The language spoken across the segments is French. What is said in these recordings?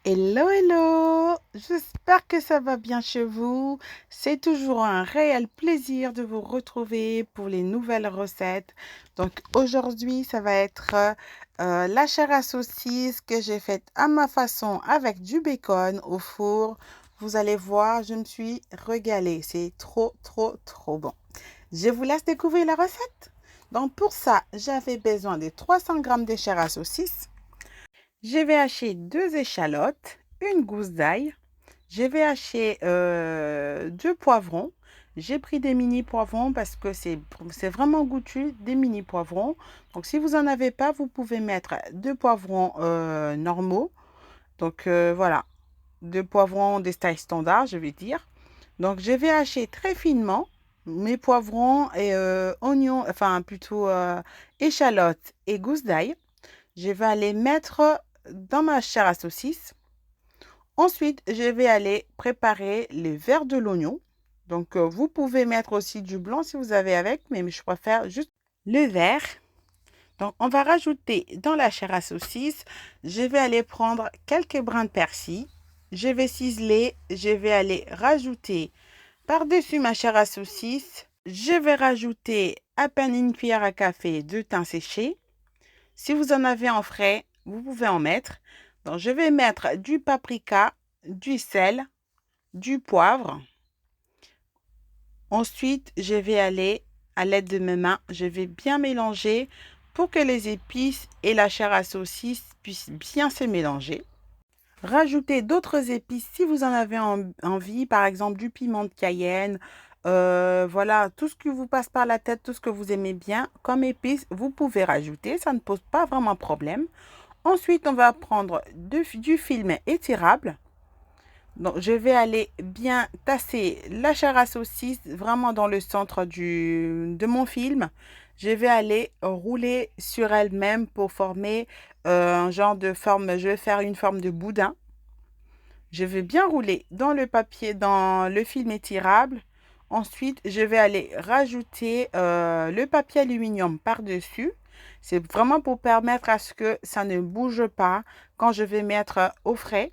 Hello, hello! J'espère que ça va bien chez vous. C'est toujours un réel plaisir de vous retrouver pour les nouvelles recettes. Donc aujourd'hui, ça va être la chair à saucisse que j'ai faite à ma façon avec du bacon au four. Vous allez voir, je me suis régalée. C'est trop, trop, trop bon. Je vous laisse découvrir la recette. Donc pour ça, j'avais besoin de 300 grammes de chair à saucisse. Je vais hacher deux échalotes, une gousse d'ail. Je vais hacher deux poivrons. J'ai pris des mini poivrons parce que c'est vraiment goûtu, des mini poivrons. Donc si vous n'en avez pas, vous pouvez mettre deux poivrons normaux. Donc voilà, deux poivrons des tailles standards, je vais dire. Donc je vais hacher très finement mes poivrons et oignons, enfin plutôt échalotes et gousses d'ail. Je vais aller mettre dans ma chair à saucisse. Ensuite, je vais aller préparer les verres de l'oignon. Donc, vous pouvez mettre aussi du blanc si vous avez avec, mais je préfère juste le vert. Donc, on va rajouter dans la chair à saucisse, je vais aller prendre quelques brins de persil. Je vais ciseler, je vais aller rajouter par-dessus ma chair à saucisse. Je vais rajouter à peine une cuillère à café de thym séché. Si vous en avez en frais, vous pouvez en mettre. Donc, je vais mettre du paprika, du sel, du poivre. Ensuite, je vais aller à l'aide de mes mains, je vais bien mélanger pour que les épices et la chair à saucisse puissent bien se mélanger. Rajoutez d'autres épices si vous en avez envie, par exemple du piment de Cayenne. Voilà, tout ce qui vous passe par la tête, tout ce que vous aimez bien comme épices, vous pouvez rajouter, ça ne pose pas vraiment problème. Ensuite, on va prendre du film étirable. Donc, je vais aller bien tasser la chair à saucisse vraiment dans le centre de mon film. Je vais aller rouler sur elle-même pour former un genre de forme. Je vais faire une forme de boudin. Je vais bien rouler dans le papier, dans le film étirable. Ensuite, je vais aller rajouter le papier aluminium par-dessus. C'est vraiment pour permettre à ce que ça ne bouge pas quand je vais mettre au frais.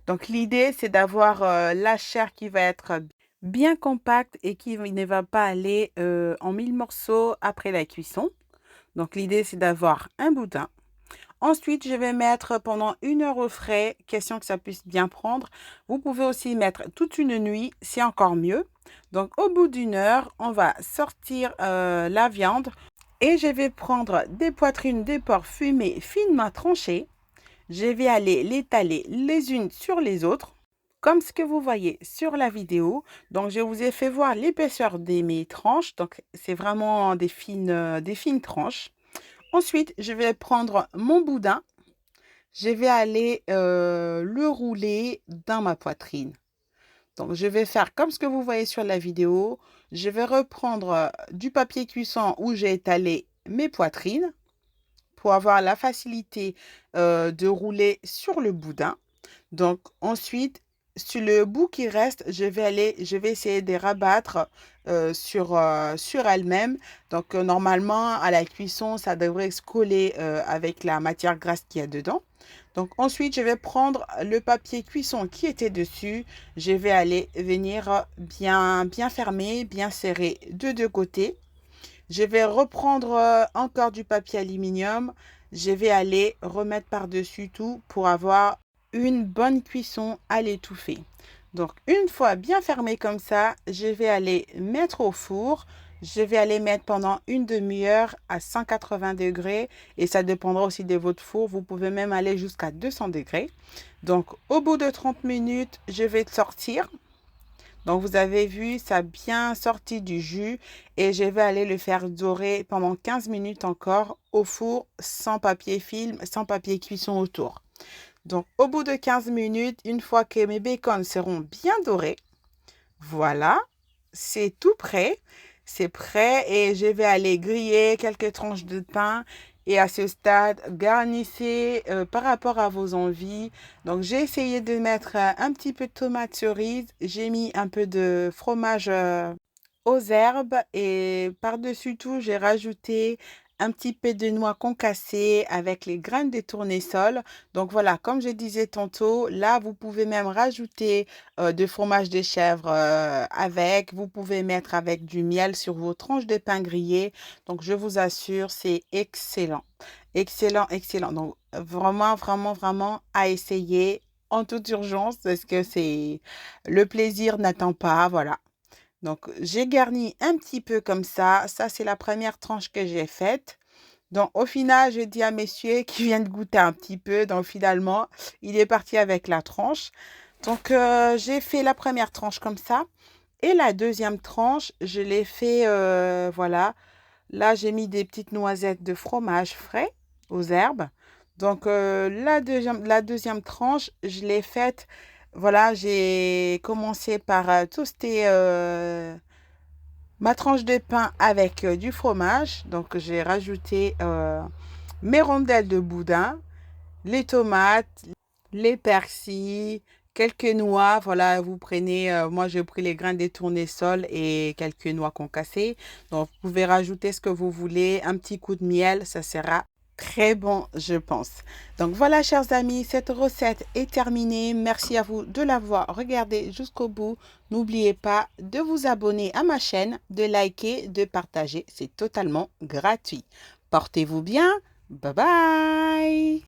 Donc, l'idée, c'est d'avoir la chair qui va être bien compacte et qui ne va pas aller en mille morceaux après la cuisson. Donc, l'idée, c'est d'avoir un boudin. Ensuite, je vais mettre pendant 1 heure au frais, question que ça puisse bien prendre. Vous pouvez aussi mettre toute une nuit, c'est encore mieux. Donc, au bout d'1 heure, on va sortir la viande et je vais prendre des poitrines de porc fumées finement tranchées. Je vais aller l'étaler les unes sur les autres, comme ce que vous voyez sur la vidéo. Donc, je vous ai fait voir l'épaisseur de mes tranches. Donc, c'est vraiment des fines tranches. Ensuite, je vais prendre mon boudin. Je vais aller le rouler dans ma poitrine. Donc, je vais faire comme ce que vous voyez sur la vidéo. Je vais reprendre du papier cuisson où j'ai étalé mes poitrines pour avoir la facilité de rouler sur le boudin. Donc, ensuite, sur le bout qui reste, je vais essayer de rabattre sur elle-même. Donc, normalement, à la cuisson, ça devrait se coller avec la matière grasse qu'il y a dedans. Donc, ensuite, je vais prendre le papier cuisson qui était dessus. Je vais aller venir bien fermer, bien serrer de deux côtés. Je vais reprendre encore du papier aluminium. Je vais aller remettre par-dessus tout pour avoir une bonne cuisson à l'étouffer. Donc, une fois bien fermé comme ça, je vais aller mettre au four. Je vais aller mettre pendant une demi-heure à 180 degrés et ça dépendra aussi de votre four. Vous pouvez même aller jusqu'à 200 degrés. Donc, au bout de 30 minutes, je vais sortir. Donc, vous avez vu, ça a bien sorti du jus et je vais aller le faire dorer pendant 15 minutes encore au four sans papier film, sans papier cuisson autour. Donc, au bout de 15 minutes, une fois que mes bacons seront bien dorés, voilà, c'est tout prêt. C'est prêt et je vais aller griller quelques tranches de pain. Et à ce stade, garnissez par rapport à vos envies. Donc, j'ai essayé de mettre un petit peu de tomate cerise. J'ai mis un peu de fromage aux herbes. Et par-dessus tout, j'ai rajouté un petit peu de noix concassées avec les graines de tournesol. Donc voilà, comme je disais tantôt, là, vous pouvez même rajouter de fromage de chèvre avec. Vous pouvez mettre avec du miel sur vos tranches de pain grillé. Donc je vous assure, c'est excellent. Excellent, excellent. Donc vraiment, vraiment, vraiment à essayer en toute urgence parce que c'est le plaisir n'attend pas. Voilà. Donc, j'ai garni un petit peu comme ça. Ça, c'est la première tranche que j'ai faite. Donc, au final, je dis à messieurs qui viennent de goûter un petit peu. Donc, finalement, il est parti avec la tranche. Donc, j'ai fait la première tranche comme ça. Et la deuxième tranche, je l'ai fait, voilà. Là, j'ai mis des petites noisettes de fromage frais aux herbes. Donc, la deuxième tranche, je l'ai faite. Voilà, j'ai commencé par toaster ma tranche de pain avec du fromage. Donc, j'ai rajouté mes rondelles de boudin, les tomates, les persils, quelques noix. Voilà, vous prenez, moi j'ai pris les grains des tournesols et quelques noix concassées. Donc, vous pouvez rajouter ce que vous voulez, un petit coup de miel, ça sera très bon, je pense. Donc voilà, chers amis, cette recette est terminée. Merci à vous de l'avoir regardée jusqu'au bout. N'oubliez pas de vous abonner à ma chaîne, de liker, de partager. C'est totalement gratuit. Portez-vous bien. Bye bye.